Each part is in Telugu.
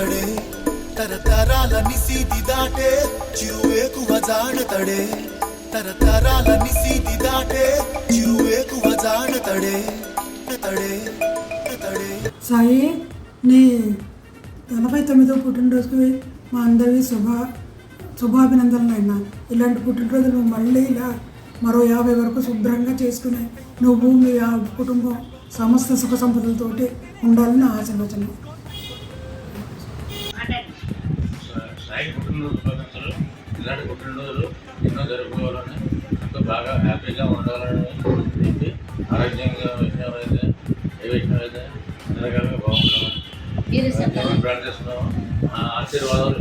జానతడే తరతరాల నిసీది దాటే చిరువేకువ జానతడే తరతరాల నిసీది దాటే చిరువేకువ జానతడే తడే తడే. సాయి, నీ 49వ పుట్టినరోజుకి మా అందరివి శుభాభినందనలు అయినా. ఇలాంటి పుట్టినరోజులు మళ్ళీ ఇలా మరో 50 వరకు శుభ్రంగా చేసుకుని నువ్వు మీ కుటుంబం సమస్త సుఖ సంపదలతోటి ఉండాలని ఆశీర్వచనం. ఇలాంటి పుట్టినరోజులు ఎన్నో జరుపుకోవాలని, ఎంతో బాగా హ్యాపీగా ఉండాలని, ఆరోగ్యంగా విషయమైతే ఏ విషయమైతే అన్ని రకాలుగా బాగుండాలని ప్రార్థిస్తున్నాము. ఆశీర్వాదాలు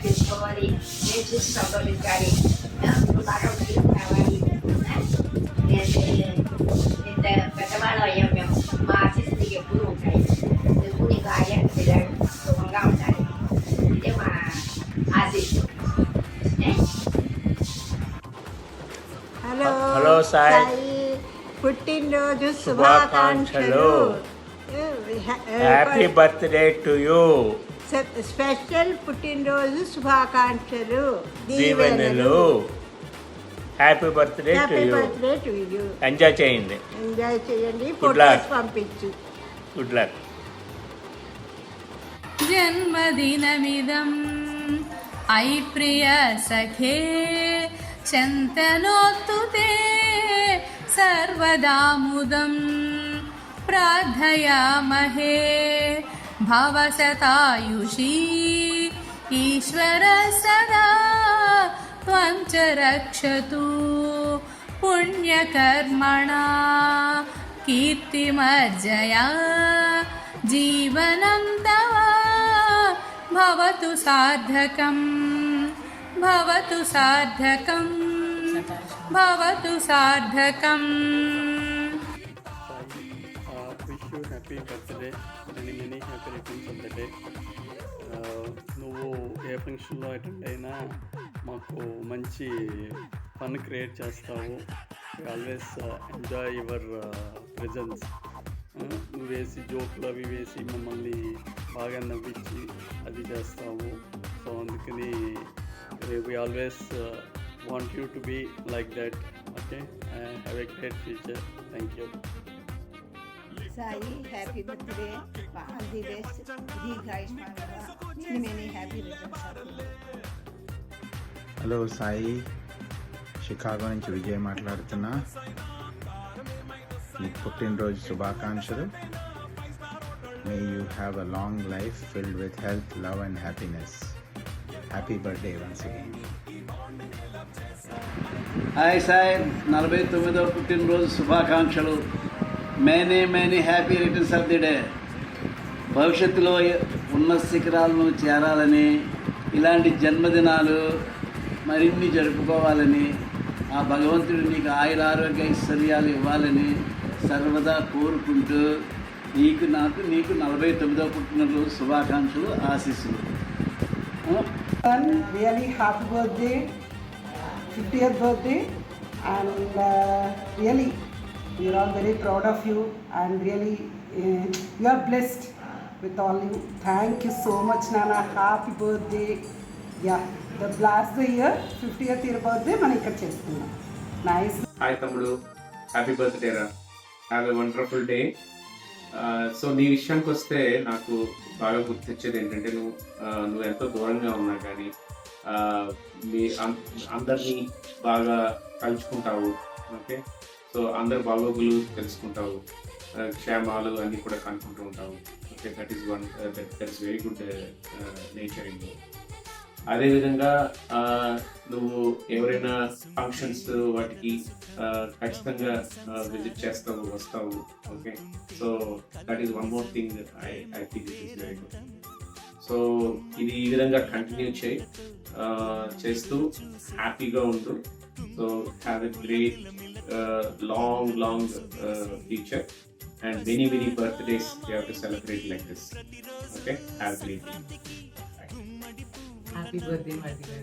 తీసుకోవాలి, నేను చూసి సంతోషించాలి, బాగా కావాలి. ఇంత పెద్దవాళ్ళు అయ్యాం మేము, మా ఆశీస్సులు ఎప్పుడూ ఉంటాయి. ఎప్పుడు నీకు ఆర్యం పిల్లలు సుఖంగా ఉండాలి, ఇదే మా ఆశీస్సు. హలో సాయి, పుట్టినరోజు శుభాకాంక్షలు. Happy birthday to you. Special పుట్టినరోజు శుభాకాంక్షలు, దీవెనలు. Happy birthday to you. Enjoy చేయండి, ఫోటోస్ పంపించు. Good luck. జన్మదినమిదం ఐ ప్రియ సఖే శంతనోత్తుతే సర్వదాముదం ప్రార్థయామహే భవశతాయుషీ ఈశ్వర సదా త్వం చ రక్షతు పుణ్యకర్మణా కీర్తిమర్జయా జీవనం తవ భవతు సార్థకం భవతు సార్థకం భవతు సార్థకం. Wish you happy birthday, many happy returns of the day. నువ్వు ఏ ఫంక్షన్లో అటెండ్ అయినా మాకు మంచి ఫన్ క్రియేట్ చేస్తావు. Always enjoy your presence. నువ్వు వేసి జోకులు అవి వేసి మమ్మల్ని బాగా నవ్వించి అది చేస్తావు. సో అందుకని we always want you to be like that. Okay, have a great future. Thank you. Sai, happy birthday, all the best, Deeghayushman Bhava, many happy returns. Hello Sai, Chicago నుంచి విజయ్ మాట్లాడుతున్నా. నీ పుట్టినరోజు శుభాకాంక్షలు. May you have a long life filled with health, love and happiness. Happy birthday once again. Hi Sai, 49వ పుట్టినరోజు శుభాకాంక్షలు. Many happy returns of the day. భవిష్యత్తులో ఉన్న శిఖరాలను చేరాలని, ఇలాంటి జన్మదినాలు మరిన్ని జరుపుకోవాలని, ఆ భగవంతుడు నీకు ఆయుర ఆరోగ్య ఐశ్వర్యాలు ఇవ్వాలని సర్వదా కోరుకుంటూ నీకు 49వ పుట్టినరోజు శుభాకాంక్షలు, ఆశీస్సులు. Really happy birthday, 50th birthday, and really we are all very proud of you, and really you are blessed with all you. Thank you so much, Nana. Happy birthday. Yeah, the blast the year 50th year birthday మనం ఇక్కడ చేసుకున్నాం. నైస్. హాయ్ తమ్ముడు, హ్యాపీ బర్త్డే రా. Have a wonderful day. So నీ విషయానికి వస్తే నాకు బాగా గుర్తొచ్చేది ఏంటంటే నువ్వు ఎంతో దూరంగా ఉన్నా కానీ మీ అందరినీ బాగా కలుసుకుంటావు. ఓకే, సో అందరు బాగోగులు తెలుసుకుంటావు, క్షేమాలు అన్నీ కూడా కనుక్కుంటూ ఉంటావు. Okay, that is very good nature in you. అదేవిధంగా నువ్వు ఎవరైనా ఫంక్షన్స్ వాటికి ఖచ్చితంగా విజిట్ చేస్తావు, వస్తావు. Okay, so that is one more thing I think it is very good. So ఇది ఈ విధంగా కంటిన్యూ చేస్తూ హ్యాపీగా ఉండు. So have a great long future and many birthdays you have to celebrate like this. Okay, have a great day. Happy birthday, my dear.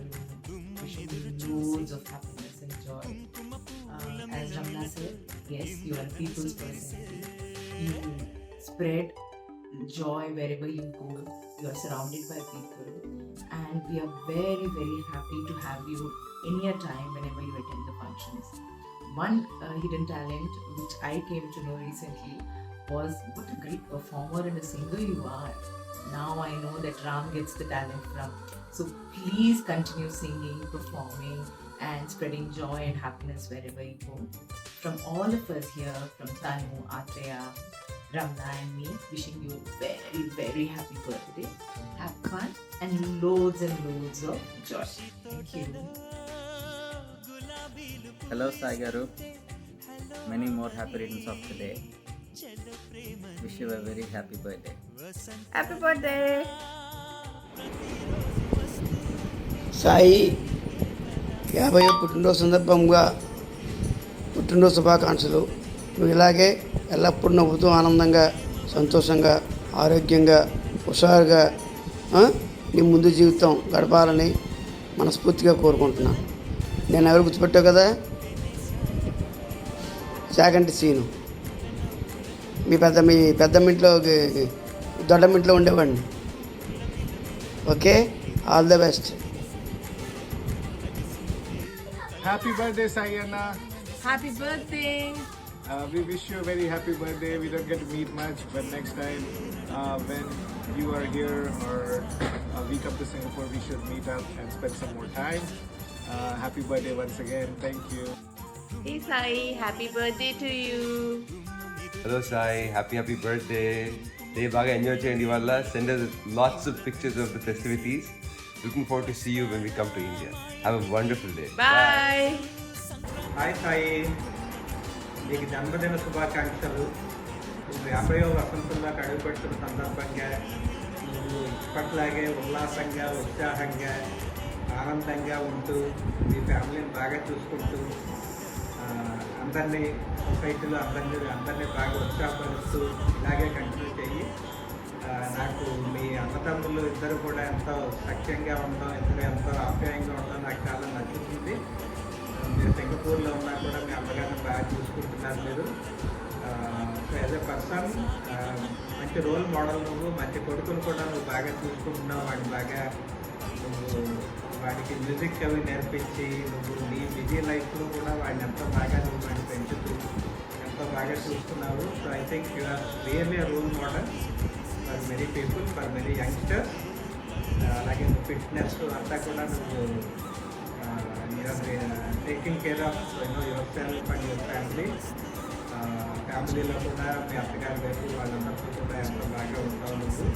Wishing you loads of happiness and joy. As Ramna said, yes, you are a people's personality. You spread joy wherever you go. You are surrounded by people, and we are very, very happy to have you any a time whenever you attend the functions. One hidden talent which I came to know recently was what a great performer and a singer you are. Now I know that Ram gets the talent from. So please continue singing, performing, and spreading joy and happiness wherever you go. From all of us here, from Tanu, Atreya, Ramna and me, wishing you very, very happy birthday. Have fun and loads of joy. Thank you. Hello, Sai Garu. Many more happy returns of the day. Wish you a very happy birthday. Happy birthday. Sai 50వ పుట్టినరోజు సందర్భంగా పుట్టినరోజు శుభాకాంక్షలు. నువ్వు ఇలాగే ఎల్లప్పుడూ నవ్వుతూ ఆనందంగా సంతోషంగా ఆరోగ్యంగా హుషారుగా నీ ముందు జీవితం గడపాలని మనస్ఫూర్తిగా కోరుకుంటున్నాను. నేను ఎవరు గుర్తుపెట్టావు కదా, చాగంటి సీను. మీ పెద్దమ్మింట్లో దొడ్డమ్మింట్లో ఉండేవాడిని. Okay, all the best. Happy birthday, Sayana. Happy birthday. We wish you a very happy birthday. We don't get to meet much, but next time when you are here or we come to Singapore, we should meet up and spend some more time. Happy birthday once again. Thank you. Hey Sai, happy birthday to you. Hello Sai, happy birthday. Day baga enjoy cheyandi valla. Send us lots of pictures of the festivities. Looking forward to see you when we come to India. Have a wonderful day. Bye. Hi Sai, నీకు జన్మదిన శుభాకాంక్షలు. నువ్వు 50వ వసంతంలోకి అడుగుపెడుతున్న సందర్భంగా నువ్వు ఇప్పట్లాగే ఉల్లాసంగా ఉత్సాహంగా ఆనందంగా ఉంటూ మీ ఫ్యామిలీని బాగా చూసుకుంటూ అందరినీ సొసైటీలో అందరినీ బాగా ఉత్సాహపరుస్తూ ఇలాగే కంటిన్యూ చెయ్యి. నాకు మీ అన్నదమ్ములు ఇద్దరు కూడా ఎంతో సఖ్యంగా ఉండడం, ఇద్దరు ఎంతో ఆప్యాయంగా ఉండడం నాకు చాలా నచ్చుతుంది. మీరు సింగపూర్లో ఉన్నా కూడా మీ అమ్మగారిని బాగా చూసుకుంటున్నారు మీరు. సో యాజ్ ఎ పర్సన్ మంచి రోల్ మోడల్ నువ్వు. మంచి కొడుకులు కూడా నువ్వు బాగా చూసుకుంటున్నావు. వాడిని బాగా నువ్వు వాడికి మ్యూజిక్ అవి నేర్పించి నువ్వు నీ బిజీ లైఫ్లో కూడా వాడిని ఎంతో బాగా నువ్వు వాడిని పెంచుతూ ఎంతో బాగా చూస్తున్నావు. So I think you are really a role model for many people, for many youngsters. అలాగే నువ్వు ఫిట్నెస్ అంతా కూడా నువ్వు taking care of yourself and your family. ఫ్యామిలీలో కూడా మీ అత్తగారి వైపు వాళ్ళందరితో కూడా ఎంతో బాగా ఉంటావు నువ్వు.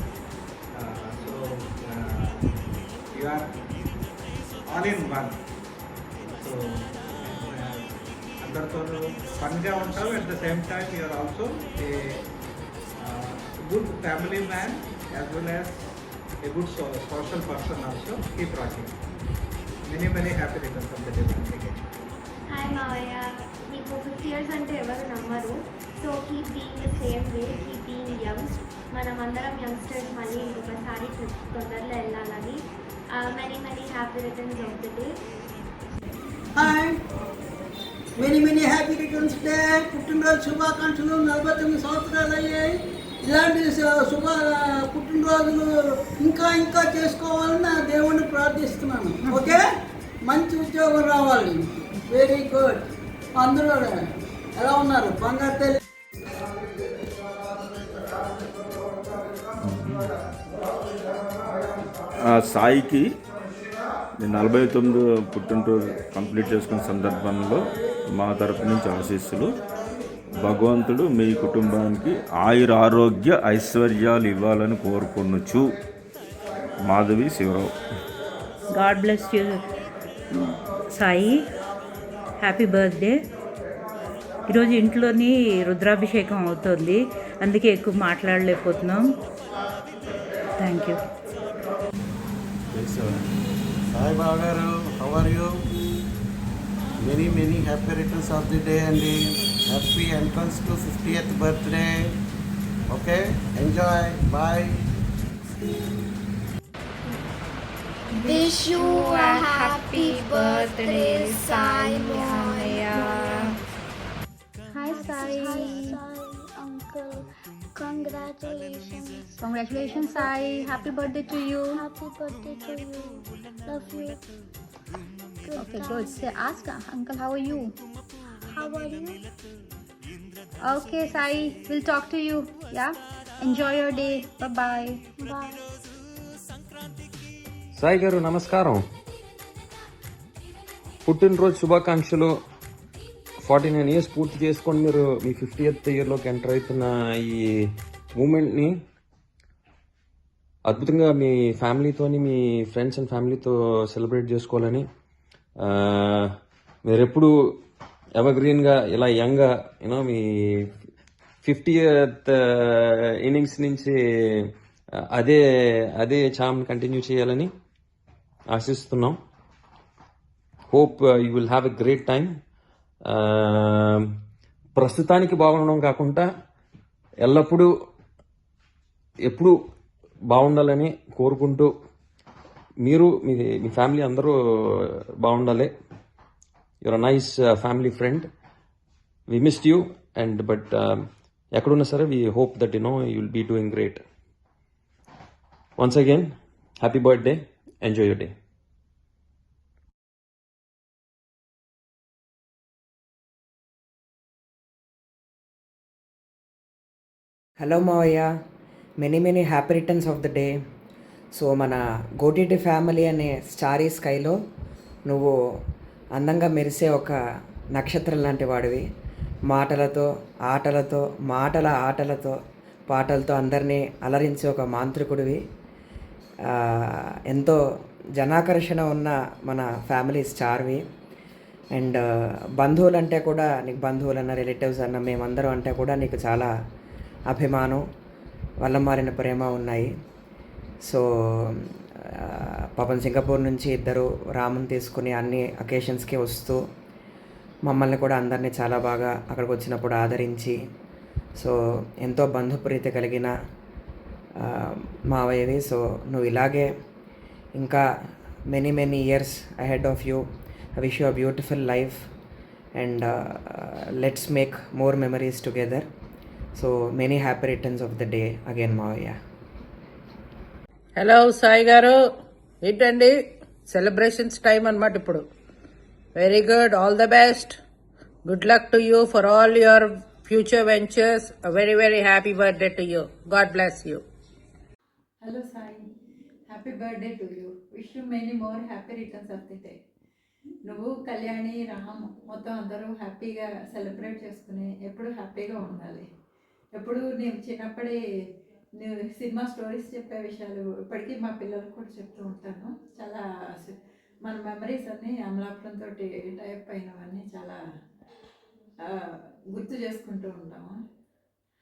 So you are all in one. సో అందరితోనూ ఫన్గా ఉంటావు. At the same time you are also a good family man as well as a good social person also. Keep rocking. many happy returns of the day. Hi Maya, నీకు 50 years అంటే ఎవరు నమ్మరు. So keep being the same way, keep being young. మనమందరం యంగ్స్టర్స్ మళ్ళీ ఇంకొకసారి తొందరలో వెళ్ళాలని. many happy returns of the day. Hi, many happy returns day. పుట్టినరోజు శుభాకాంక్షలు. 49 సంవత్సరాలు అయ్యాయి. ఇలాంటి పుట్టినరోజులు ఇంకా చేసుకోవాలని దేవుణ్ణి ప్రార్థిస్తున్నాను. ఓకే, మంచి ఉద్యోగం రావాలి. Very good. అందరూ ఎలా ఉన్నారు? బంగారు తల్లి. సాయికి 49 పుట్టినరోజు కంప్లీట్ చేసుకున్న సందర్భంలో మా తరపు నుంచి ఆశీస్సులు. భగవంతుడు మీ కుటుంబానికి ఆయుర ఆరోగ్య ఐశ్వర్యాలు ఇవ్వాలని కోరుకొనుచు. Madhavi Sivarao. God bless you Sai. Happy birthday. ఈరోజు ఇంట్లోని రుద్రాభిషేకం అవుతుంది, అందుకే ఎక్కువ మాట్లాడలేకపోతున్నాం. Thank you. Sai Baba garu, how are you? Many happy returns of the day అండి. Happy entrance to 50th birthday. Okay, enjoy. Bye. Wish you a happy birthday, Sai Maya. Hi Sai, uncle. Congratulations. Congratulations, Sai. Happy birthday to you. Happy birthday to you. Love you. Okay, good. Say, ask Uncle, how are you? How are you? Okay, Sai. We'll talk to you. Yeah? Enjoy your day. Bye-bye. Bye. Sai గారు నమస్కారం. పుట్టినరోజు శుభాకాంక్షలు. 49 ఇయర్స్ పూర్తి చేసుకొని మీరు మీ 50th ఇయర్లోకి ఎంటర్ అవుతున్న ఈ మూమెంట్ని అద్భుతంగా మీ ఫ్యామిలీతోని, మీ ఫ్రెండ్స్ అండ్ ఫ్యామిలీతో సెలబ్రేట్ చేసుకోవాలని, మీరెప్పుడు ఎవర్గ్రీన్గా ఇలా యంగ్గా యూనో మీ 50th ఇన్నింగ్స్ నుంచి అదే చామ్ కంటిన్యూ చేయాలని ఆశిస్తున్నాం. Hope you will have a great time. ప్రస్తుతానికి బాగుండడం కాకుండా ఎల్లప్పుడూ ఎప్పుడు బాగుండాలని కోరుకుంటూ మీరు మీ ఫ్యామిలీ అందరూ బాగుండాలి. Your a nice family friend. We missed you and but ఎక్కడున్నా సరే we hope that you will be doing great. Once again happy birthday. Enjoy your day. Hello మావయ్య, many happy returns of the day. So మన గోటీటీ ఫ్యామిలీ అనే స్టారీ స్కైలో నువ్వు అందంగా మెరిసే ఒక నక్షత్రం లాంటి వాడివి. మాటలతో ఆటలతో పాటలతో అందరినీ అలరించే ఒక మాంత్రికుడివి. ఎంతో జనాకర్షణ ఉన్న మన ఫ్యామిలీ స్టార్వి. అండ్ బంధువులంటే కూడా నీకు బంధువులన్న రిలేటివ్స్ అన్న మేమందరం అంటే కూడా నీకు చాలా అభిమానం, వల్ల మారిన ప్రేమ ఉన్నాయి. సో పాపం సింగపూర్ నుంచి ఇద్దరు రాముని తీసుకుని అన్ని అకేషన్స్కి వస్తూ మమ్మల్ని కూడా అందరినీ చాలా బాగా అక్కడికి వచ్చినప్పుడు ఆదరించి, సో ఎంతో బంధుప్రీతి కలిగిన మావయ్యవి. సో నువ్వు ఇలాగే ఇంకా many years ahead of you. I wish you a beautiful life and let's make more memories together. So many happy returns of the day again మావయ్య. హలో సాయి గారు, ఏంటండి సెలబ్రేషన్స్ టైం అన్నమాట ఇప్పుడు. Very good, all the best, good luck to you for all your future ventures. Very happy birthday to you. God bless you. Hello Sai, happy birthday to you. Wish you many more happy returns of the day. నువ్వు కళ్యాణి రామ్ మొత్తం అందరూ హ్యాపీగా సెలబ్రేట్ చేసుకుని ఎప్పుడు హ్యాపీగా ఉండాలి. ఎప్పుడు నేను చిన్నప్పటి నువ్వు సినిమా స్టోరీస్ చెప్పే విషయాలు ఇప్పటికీ మా పిల్లలకు కూడా చెప్తూ ఉంటాను. చాలా మన మెమరీస్ అన్నీ అమలాపురంతో టైప్ అయినవన్నీ చాలా గుర్తు చేసుకుంటూ ఉంటాము.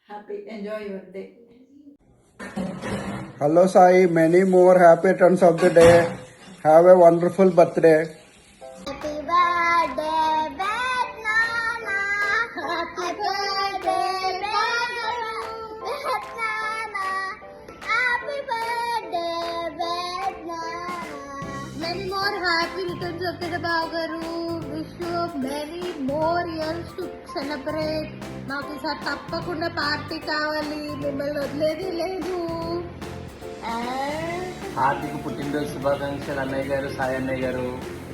Happy, enjoy your day. Hello Sai, many more happy returns of the day. Have a wonderful birthday. Happy birthday, bad Nana. Happy birthday, bad Nana. Happy birthday, bad Nana. Many more happy returns of the day, Bagaru. Wish you many more years to celebrate. మాకు ఈసారి తప్పకుండా పార్టీ కావాలి, మిమ్మల్ని వదిలేది లేదు. హార్దిక పుట్టినరోజు శుభాకాంక్షలు అన్నయ్య గారు, సాయి అన్నయ్య గారు.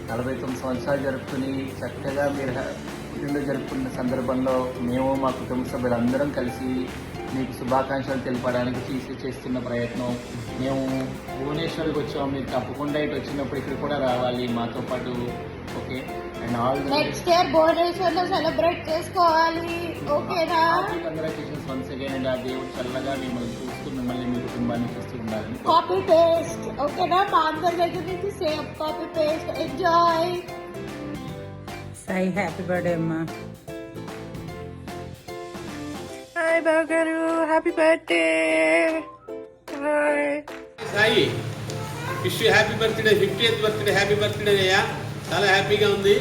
49 సంవత్సరాలు జరుపుకుని చక్కగా మీరు పుట్టినరోజు జరుపుకున్న సందర్భంలో మేము మా కుటుంబ సభ్యులందరం కలిసి మీకు శుభాకాంక్షలు తెలపడానికి చేస్తున్న ప్రయత్నం. మేము భువనేశ్వర్కి వచ్చాము, మీరు తప్పకుండా ఇటు వచ్చినప్పుడు ఇక్కడ కూడా రావాలి మాతో పాటు. Okay, and all next year భువనేశ్వర్లో సెలబ్రేట్ చేసుకోవాలి. ఓకేనా? Congratulations once again. అండ్ ఆ దేవుడు చల్లగా మిమ్మల్ని చూస్తూ మిమ్మల్ని మీ కుటుంబాన్ని చూస్తూ ఉండాలని. Copy paste. ఓకేనా? మా అందరి దగ్గర నుంచి same copy paste. Enjoy. Sai happy birthday అమ్మా. హాయ్ బాగారు, happy birthday. Hi Sai, wish you happy birthday. 50th birthday. Happy birthday అయ్యా. చాలా హ్యాపీగా ఉంది.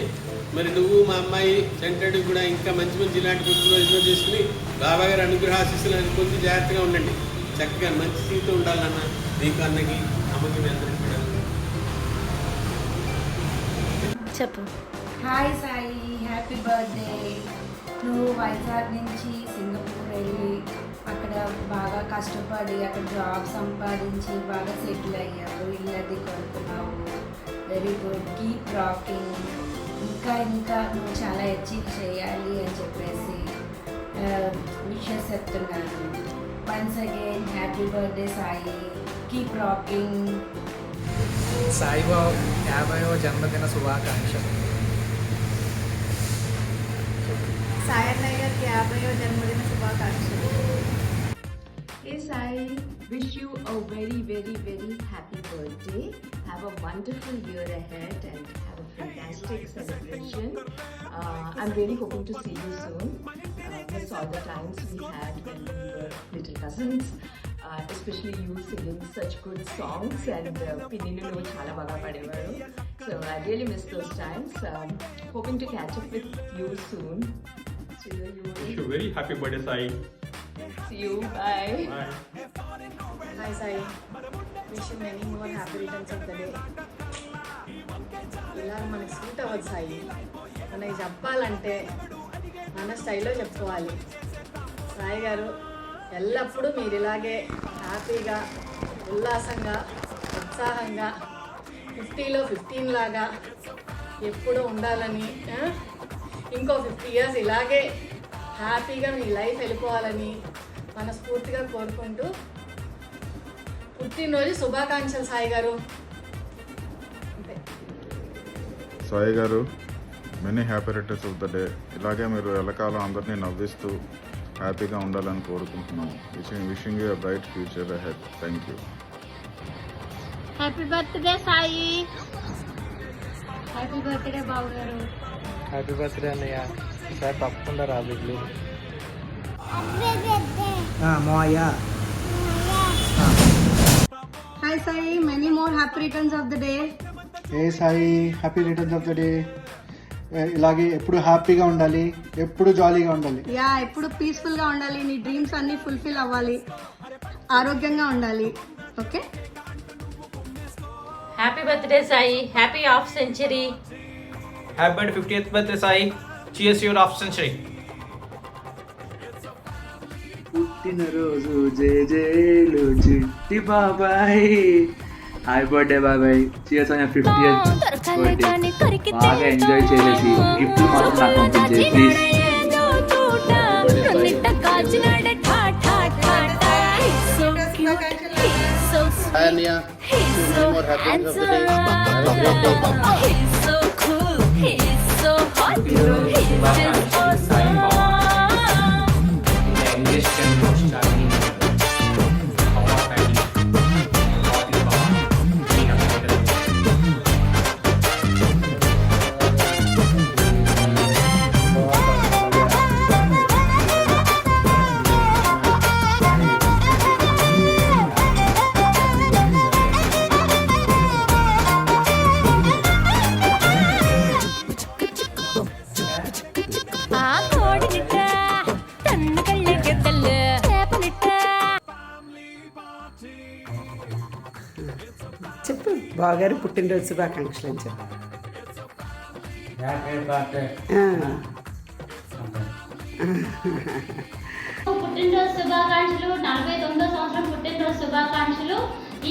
మరి నువ్వు మా అమ్మాయి సెంటర్డ్ కూడా ఇంకా మంచి ఇలాంటి పుట్టినరోజులో చేసుకుని బాబా గారి అనుగ్రహ ఆశీస్సులు కొంచెం జాగ్రత్తగా ఉండండి. చక్కగా మంచి స్థితితో ఉండాలన్న నీకు, అన్నకి, అమ్మకి, మీ అందరికీ కూడా. చెప్పు. Hi Sai, happy birthday. నువ్వు వైజాగ్ నుంచి సింగపూర్ వెళ్ళి అక్కడ బాగా కష్టపడి అక్కడ జాబ్ సంపాదించి బాగా సెటిల్ అయ్యావు, ఇల్లది కొడుతున్నావు. Very good, keep rocking. ఇంకా ఇంకా నువ్వు చాలా అచీవ్ చేయాలి అని చెప్పేసి విషెస్ చెప్తున్నాను. Once again happy birthday Sai, keep rocking. Saibabu 50వ జన్మదిన శుభాకాంక్షలు. సాయి అన్నయ్య గారికి 50వ జన్మదిన శుభాకాంక్షలు. Hey Sai, wish you a very, very, very happy birthday. Have a wonderful year ahead and have a fantastic celebration. I'm really hoping to see you soon. Miss all the times we had when we were little cousins. Especially you singing such good songs and Pinninu nu chala baga padevaru. So I really miss those times. Hoping to catch up with you soon. See you. Wish you very happy birthday, Sai. See you. Bye. Bye. Hi Sai, wish you many more happy returns of the day. ఇలా మనకి సూట్ అవ్వదు సాయి, మనకి చెప్పాలంటే మన స్టైల్లో చెప్పుకోవాలి. సాయి గారు ఎల్లప్పుడూ మీరు ఇలాగే హ్యాపీగా, ఉల్లాసంగా, ఉత్సాహంగా 50లో 15 లాగా ఎప్పుడూ ఉండాలని, ఇంకో 50 years ఇలాగే హ్యాపీగా మీ లైఫ్ వెళ్ళిపోవాలని మనస్ఫూర్తిగా కోరుకుంటూ పుట్టినరోజు శుభాకాంక్షలు Sai garu. Sai garu, many happy returns of the day. ఇలాగే మీరు ఎల్లకాలం అందరినీ నవ్విస్తూ హ్యాపీగా ఉండాలని కోరుకుంటున్నాను. Wishing you a bright future ahead. Thank you. Happy birthday Sai. Happy birthday Babu garu. Happy birthday అన్నయ్య. సార్ తప్పకుండా రాబోయే మోయా. Hi Sai, many more happy returns of the day. ఏ Sai, happy returns of the day. ఇలాగే ఎప్పుడు హ్యాపీగా ఉండాలి, ఎప్పుడు జాలీగా ఉండాలి. యా, ఎప్పుడు పీస్ఫుల్గా ఉండాలి, నీ డ్రీమ్స్ అన్నీ ఫుల్ఫిల్ అవ్వాలి, ఆరోగ్యంగా ఉండాలి. Okay. Happy birthday Sai, happy half century. Happy birthday 50th birthday Sai. Cheers your half century. పుట్టినరోజు జేజేలు చిట్టి బాబాయ్. హ్యాపీ బర్త్డే బాబాయ్. Cheers on your 50th birthday. బాగా ఎంజాయ్ చేసి గిఫ్ట్ మాత్రం నాకు పంపించే please. Hi Ania, many more happy returns of the day. Have a great day. He's so cool, he's so hot, he's just awesome. చెప్పు బాగారు పుట్టినరోజు శుభాకాంక్షలు అని చెప్పు. పుట్టినరోజు శుభాకాంక్షలు. 49వ సంవత్సరం పుట్టినరోజు శుభాకాంక్షలు.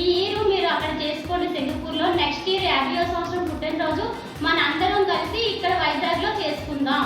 ఈ ఇయర్ మీరు అక్కడ చేసుకోండి సింగపూర్లో. నెక్స్ట్ ఇయర్ 50వ సంవత్సరం పుట్టినరోజు మన అందరం కలిసి ఇక్కడ వైజాగ్లో చేసుకుందాం.